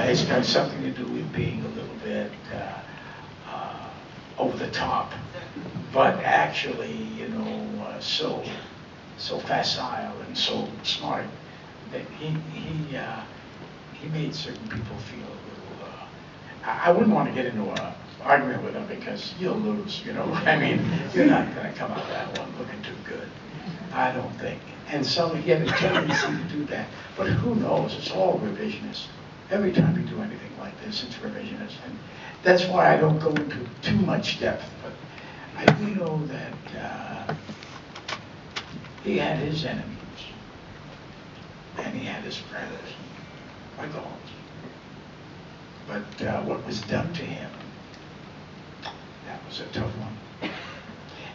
It's got something to do with being a little bit over the top, but actually, so facile and so smart that he made certain people feel a little. I wouldn't want to get into an argument with him because you'll lose. I mean, you're not going to come out of that one looking too good. I don't think. And so he had a tendency to do that. But who knows? It's all revisionist. Every time you do anything like this, it's revisionist. And that's why I don't go into too much depth. But I do know that he had his enemies. And he had his friends, like always. But what was done to him, that was a tough one.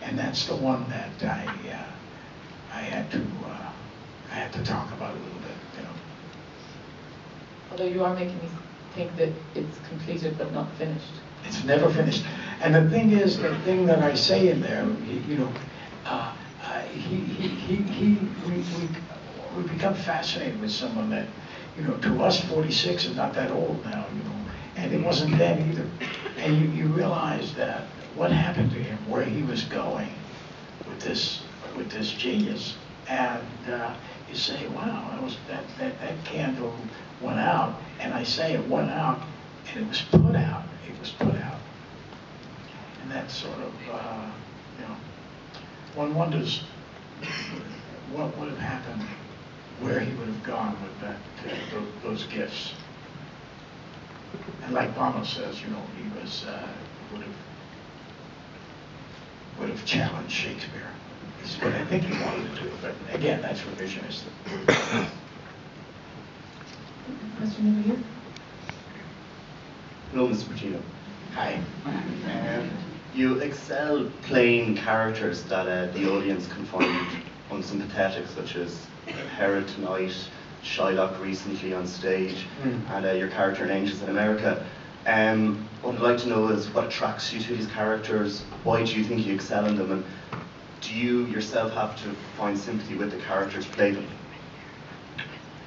And that's the one that I had to talk about a little bit, Although you are making me think that it's completed but not finished. It's never finished. And the thing is, the thing that I say in there, we become fascinated with someone that, to us 46 is not that old now, and it wasn't then either. And you realize that what happened to him, where he was going with this genius, and you say, wow, that candle went out, and I say it went out, and it was put out. It was put out, and that's sort of, one wonders what would have happened, where he would have gone with those gifts. And like Bono says, he was would have challenged Shakespeare. Is what I think he wanted to do, but again, that's revisionist. Question over here. Hello, Mr. Pacino. Hi. You excel playing characters that the audience can find unsympathetic, such as Herod tonight, Shylock recently on stage, and your character in Angels in America. What I'd like to know is what attracts you to these characters, why do you think you excel in them, and do you yourself have to find sympathy with the characters to play them?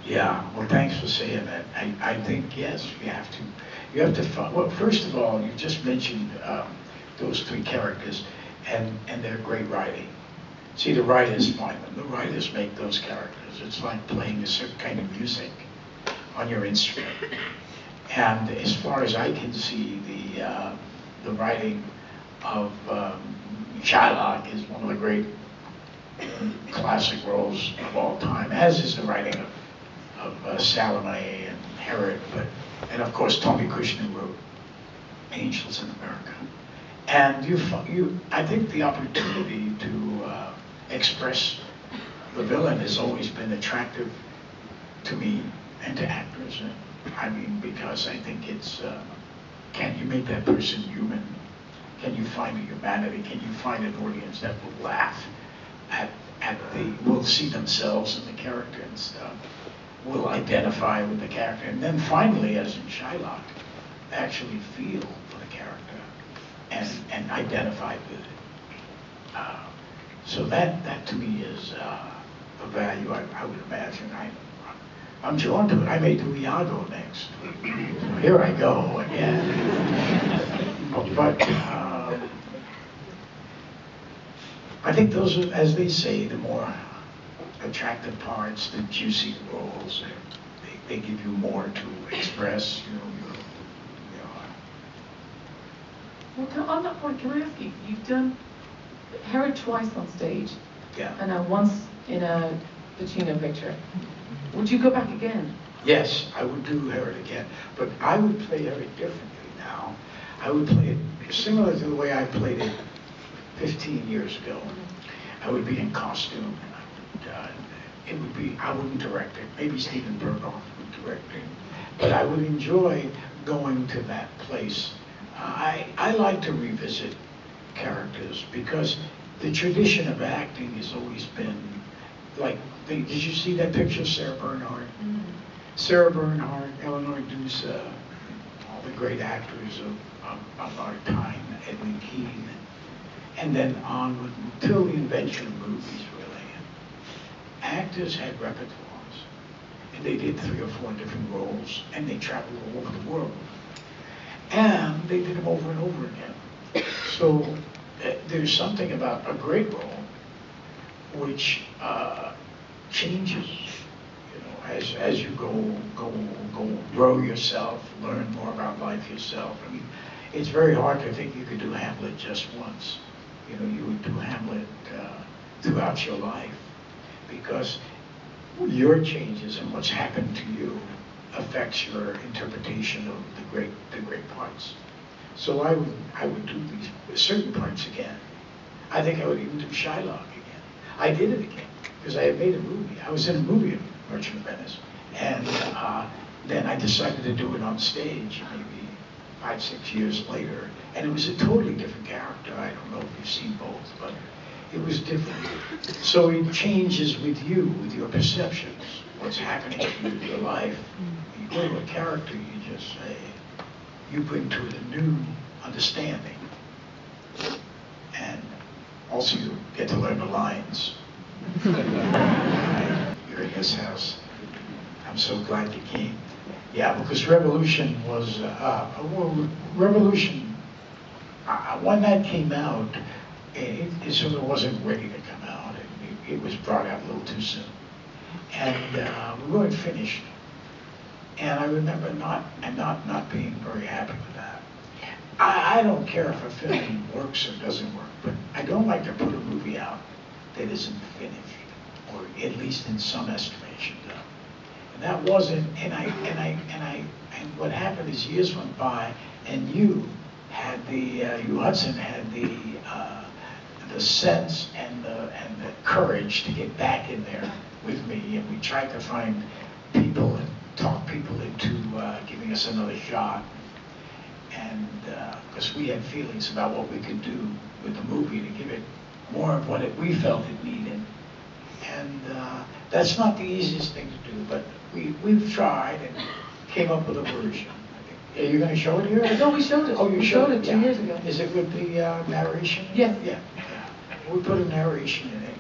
Yeah, well, thanks for saying that. I think, yes, you have to. You have to find, well, first of all, you just mentioned those three characters, and their great writing. See, the writers find them. The writers make those characters. It's like playing a certain kind of music on your instrument. And as far as I can see, the writing of Shylock is one of the great classic roles of all time, as is the writing of Salome and Herod, and of course Tony Kushner wrote Angels in America. And I think the opportunity to express the villain has always been attractive to me and to actors. I mean, because I think it's, can you make that person human? Can you find a humanity? Can you find an audience that will laugh will see themselves in the character and stuff, will identify with the character, and then finally, as in Shylock, actually feel for the character and identify with it. So that to me is a value I would imagine. I'm drawn to it. I may do Iago next. So here I go again. But I think those are, as they say, the more attractive parts, the juicy roles. They give you more to express. Well, on that point, can I ask you? You've done Herod twice on stage, Yeah. and once in a Pacino picture. Would you go back again? Yes, I would do Herod again, but I would play Herod differently now. I would play it similar to the way I played it 15 years ago. I would be in costume, and I wouldn't direct it. Maybe Stephen Berkoff would direct it, but I would enjoy going to that place. I like to revisit characters because the tradition of acting has always been like, did you see that picture of Sarah Bernhardt? Mm-hmm. Sarah Bernhardt, Eleanor Duse, all the great actors of our time, Edwin Keane, and then onward until the invention of movies, really. Actors had repertoires, and they did 3 or 4 different roles, and they traveled all over the world. And they did them over and over again. So there's something about a great role which changes, you know, as you go, grow yourself, learn more about life yourself. I mean, it's very hard to think you could do Hamlet just once. You know, you would do Hamlet throughout your life, because your changes and what's happened to you affects your interpretation of the great parts. So I would do these certain parts again. I think I would even do Shylock again. I did it again because I had made a movie. I was in a movie of Merchant of Venice, and then I decided to do it on stage maybe 5, 6 years later, and it was a totally different character. I don't know if you've seen both, but it was different. So it changes with you, with your perceptions, what's happening to you in your life. You go to a character, you just say, you bring to it a new understanding. And also you get to learn the lines. You're in this house. I'm so glad you came. Yeah, because Revolution was, Revolution, when that came out, it sort of wasn't ready to come out. It was brought out a little too soon. And we weren't finished. And I remember not being very happy with that. I don't care if a film works or doesn't work, but I don't like to put a movie out that isn't finished, or at least in some estimation done. And that wasn't, and what happened is years went by, and you Hudson had the sense and the courage to get back in there with me, and we tried to find people and talk people into giving us another shot. And because we had feelings about what we could do with the movie to give it more of what we felt it needed. And that's not the easiest thing to do, but we've tried and came up with a version. Are you going to show it here? No, we showed it. Oh, you showed it 2 years ago. Is it with the narration? Yes. Yeah. We put a narration in it.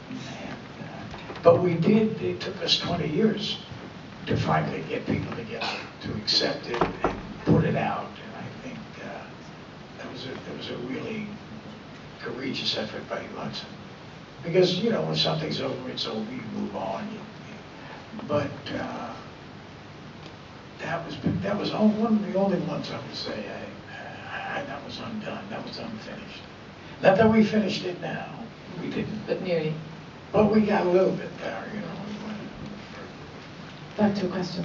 But we did, it took us 20 years to finally get people together to accept it and put it out. And I think that was a really courageous effort by you, Hudson. Because, you know, when something's over, it's over, you move on. But that was one of the only ones I would say that was undone, that was unfinished. Not that we finished it now, we didn't. But nearly. But we got a little bit there, you know. Back to a question.